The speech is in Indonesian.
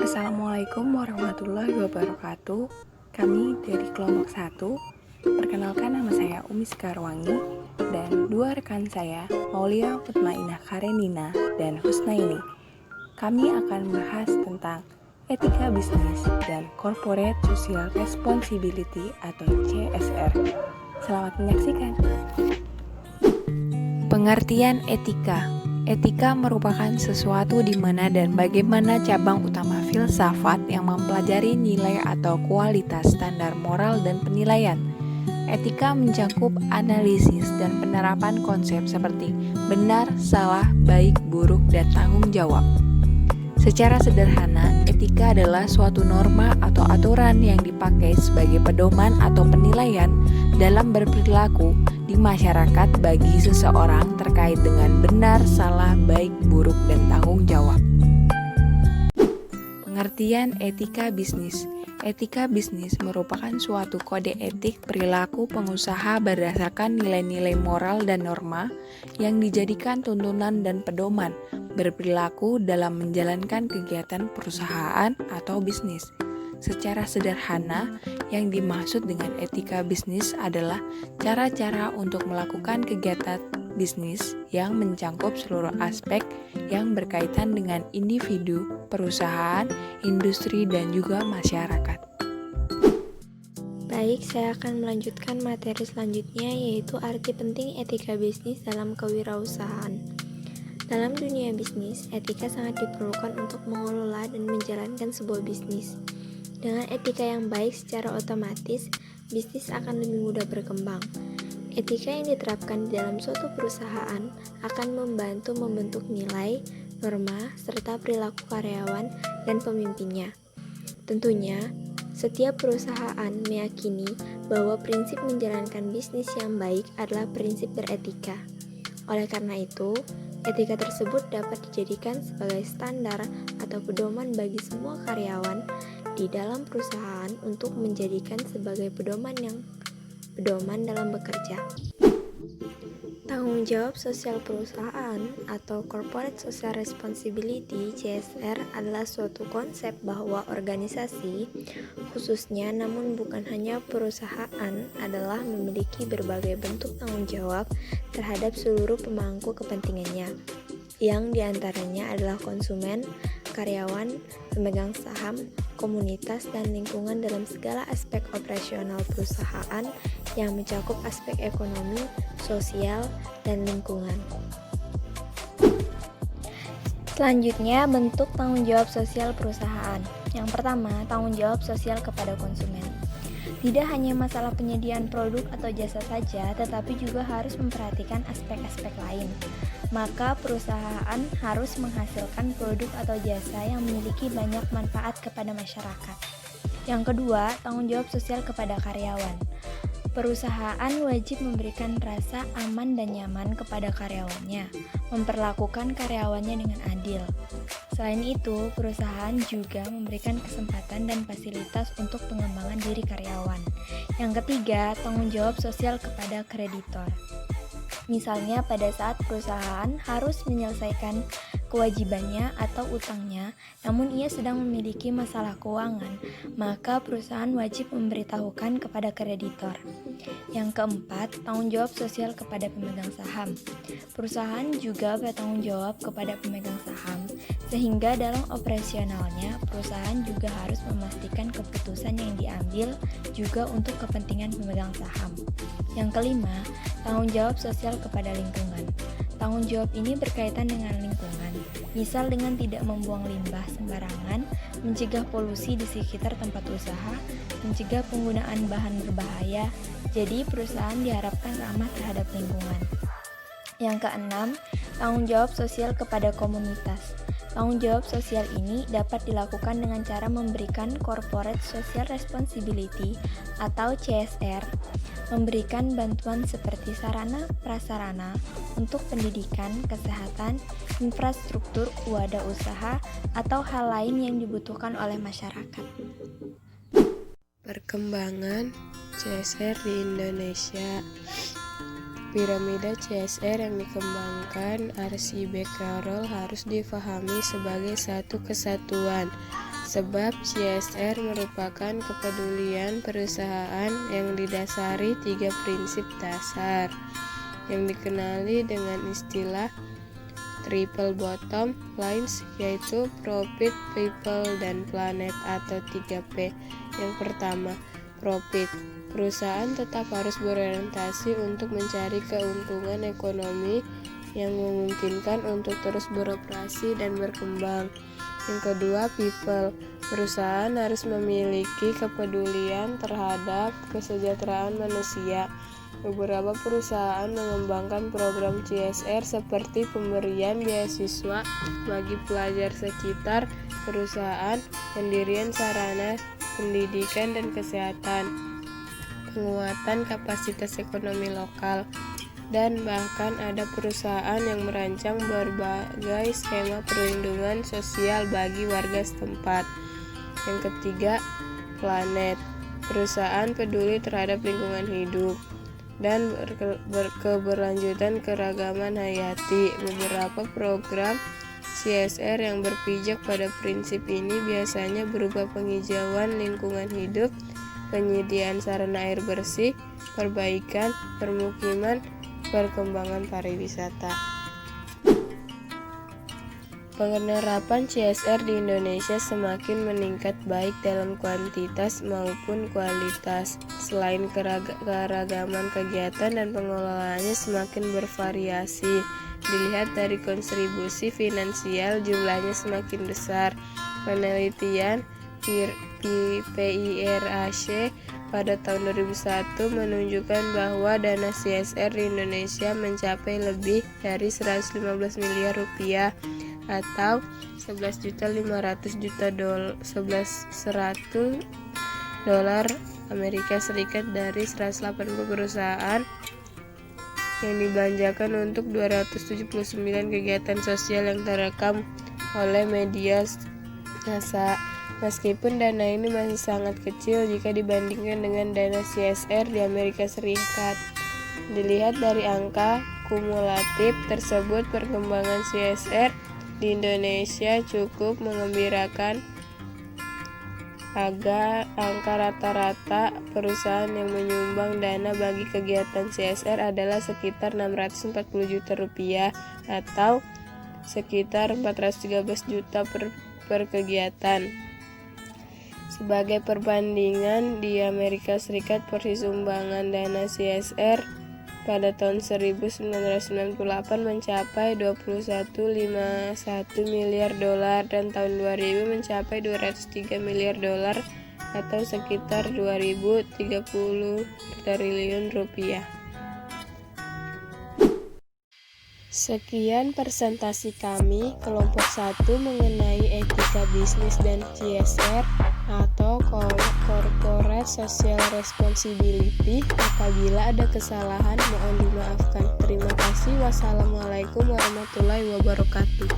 Assalamualaikum warahmatullahi wabarakatuh. Kami dari kelompok 1. Perkenalkan, nama saya Umi Sekarwangi dan dua rekan saya, Maulia Mutmainah Karenina dan Husnaini. Kami akan membahas tentang etika bisnis dan corporate social responsibility atau CSR. Selamat menyaksikan. Pengertian etika. Etika merupakan sesuatu di mana dan bagaimana cabang utama filsafat yang mempelajari nilai atau kualitas standar moral dan penilaian. Etika mencakup analisis dan penerapan konsep seperti benar, salah, baik, buruk, dan tanggung jawab. Secara sederhana, etika adalah suatu norma atau aturan yang dipakai sebagai pedoman atau penilaian dalam berperilaku di masyarakat bagi seseorang terkait dengan benar, salah, baik, buruk, dan tanggung jawab. Pengertian etika bisnis. Etika bisnis merupakan suatu kode etik perilaku pengusaha berdasarkan nilai-nilai moral dan norma yang dijadikan tuntunan dan pedoman berperilaku dalam menjalankan kegiatan perusahaan atau bisnis. Secara sederhana, yang dimaksud dengan etika bisnis adalah cara-cara untuk melakukan kegiatan bisnis yang mencakup seluruh aspek yang berkaitan dengan individu, perusahaan, industri, dan juga masyarakat. Baik, saya akan melanjutkan materi selanjutnya, yaitu arti penting etika bisnis dalam kewirausahaan. Dalam dunia bisnis, etika sangat diperlukan untuk mengelola dan menjalankan sebuah bisnis. Dengan etika yang baik, secara otomatis, bisnis akan lebih mudah berkembang. Etika yang diterapkan di dalam suatu perusahaan akan membantu membentuk nilai, norma, serta perilaku karyawan dan pemimpinnya. Tentunya, setiap perusahaan meyakini bahwa prinsip menjalankan bisnis yang baik adalah prinsip beretika. Oleh karena itu, etika tersebut dapat dijadikan sebagai standar atau pedoman bagi semua karyawan di dalam perusahaan untuk menjadikan sebagai pedoman dalam bekerja. Tanggung jawab sosial perusahaan atau Corporate Social Responsibility (CSR) adalah suatu konsep bahwa organisasi, khususnya namun bukan hanya perusahaan, adalah memiliki berbagai bentuk tanggung jawab terhadap seluruh pemangku kepentingannya, yang diantaranya adalah konsumen, karyawan, pemegang saham, komunitas, dan lingkungan dalam segala aspek operasional perusahaan yang mencakup aspek ekonomi, sosial, dan lingkungan. Selanjutnya, bentuk tanggung jawab sosial perusahaan. Yang pertama, tanggung jawab sosial kepada konsumen. Tidak hanya masalah penyediaan produk atau jasa saja, tetapi juga harus memperhatikan aspek-aspek lain. Maka perusahaan harus menghasilkan produk atau jasa yang memiliki banyak manfaat kepada masyarakat. Yang kedua, tanggung jawab sosial kepada karyawan. Perusahaan wajib memberikan rasa aman dan nyaman kepada karyawannya, memperlakukan karyawannya dengan adil. Selain itu, perusahaan juga memberikan kesempatan dan fasilitas untuk pengembangan diri karyawan. Yang ketiga, tanggung jawab sosial kepada kreditor. Misalnya pada saat perusahaan harus menyelesaikan kewajibannya atau utangnya, namun ia sedang memiliki masalah keuangan, maka perusahaan wajib memberitahukan kepada kreditor. Yang keempat, tanggung jawab sosial kepada pemegang saham. Perusahaan juga bertanggung jawab kepada pemegang saham, sehingga dalam operasionalnya, perusahaan juga harus memastikan keputusan yang diambil juga untuk kepentingan pemegang saham. Yang kelima, tanggung jawab sosial kepada lingkungan. Tanggung jawab ini berkaitan dengan lingkungan, misal dengan tidak membuang limbah sembarangan, mencegah polusi di sekitar tempat usaha, mencegah penggunaan bahan berbahaya. Jadi perusahaan diharapkan ramah terhadap lingkungan. Yang keenam, tanggung jawab sosial kepada komunitas. Tanggung jawab sosial ini dapat dilakukan dengan cara memberikan Corporate Social Responsibility atau CSR, memberikan bantuan seperti sarana prasarana untuk pendidikan, kesehatan, infrastruktur, wadah usaha, atau hal lain yang dibutuhkan oleh masyarakat. Perkembangan CSR di Indonesia. Piramida CSR yang dikembangkan R.C. Becquerel harus difahami sebagai satu kesatuan Sebab CSR merupakan kepedulian perusahaan yang didasari 3 prinsip dasar yang dikenali dengan istilah triple bottom lines, yaitu profit, people, dan planet atau 3P. Yang pertama, profit. Perusahaan tetap harus berorientasi untuk mencari keuntungan ekonomi yang memungkinkan untuk terus beroperasi dan berkembang. Yang kedua, people. Perusahaan harus memiliki kepedulian terhadap kesejahteraan manusia. Beberapa perusahaan mengembangkan program CSR seperti pemberian beasiswa bagi pelajar sekitar perusahaan, pendirian sarana pendidikan dan kesehatan, penguatan kapasitas ekonomi lokal, dan bahkan ada perusahaan yang merancang berbagai skema perlindungan sosial bagi warga setempat. Yang ketiga, planet. Perusahaan peduli terhadap lingkungan hidup dan keberlanjutan keragaman hayati. Beberapa program CSR yang berpijak pada prinsip ini biasanya berupa penghijauan lingkungan hidup, penyediaan sarana air bersih, perbaikan permukiman, perkembangan pariwisata. Penerapan CSR di Indonesia semakin meningkat baik dalam kuantitas maupun kualitas. Selain keragaman kegiatan dan pengelolaannya semakin bervariasi, dilihat dari kontribusi finansial jumlahnya semakin besar. Penelitian PIRAC pada tahun 2001 menunjukkan bahwa dana CSR di Indonesia mencapai lebih dari 115 miliar rupiah atau 11.500.000.000 dolar Amerika Serikat dari 180 perusahaan yang dibelanjakan untuk 279 kegiatan sosial yang terekam oleh media massa. Meskipun dana ini masih sangat kecil jika dibandingkan dengan dana CSR di Amerika Serikat. Dilihat dari angka kumulatif tersebut, perkembangan CSR di Indonesia cukup mengembirakan. Angka rata-rata perusahaan yang menyumbang dana bagi kegiatan CSR adalah sekitar 640 juta rupiah atau sekitar 413 juta per kegiatan. Sebagai perbandingan, di Amerika Serikat porsi sumbangan dana CSR pada tahun 1998 mencapai 21,51 miliar dolar dan tahun 2000 mencapai 203 miliar dolar atau sekitar 2.030 triliun rupiah. Sekian presentasi kami kelompok 1 mengenai etika bisnis dan CSR atau Corporate Social Responsibility. Apabila ada kesalahan mohon dimaafkan. Terima kasih. Wassalamualaikum warahmatullahi wabarakatuh.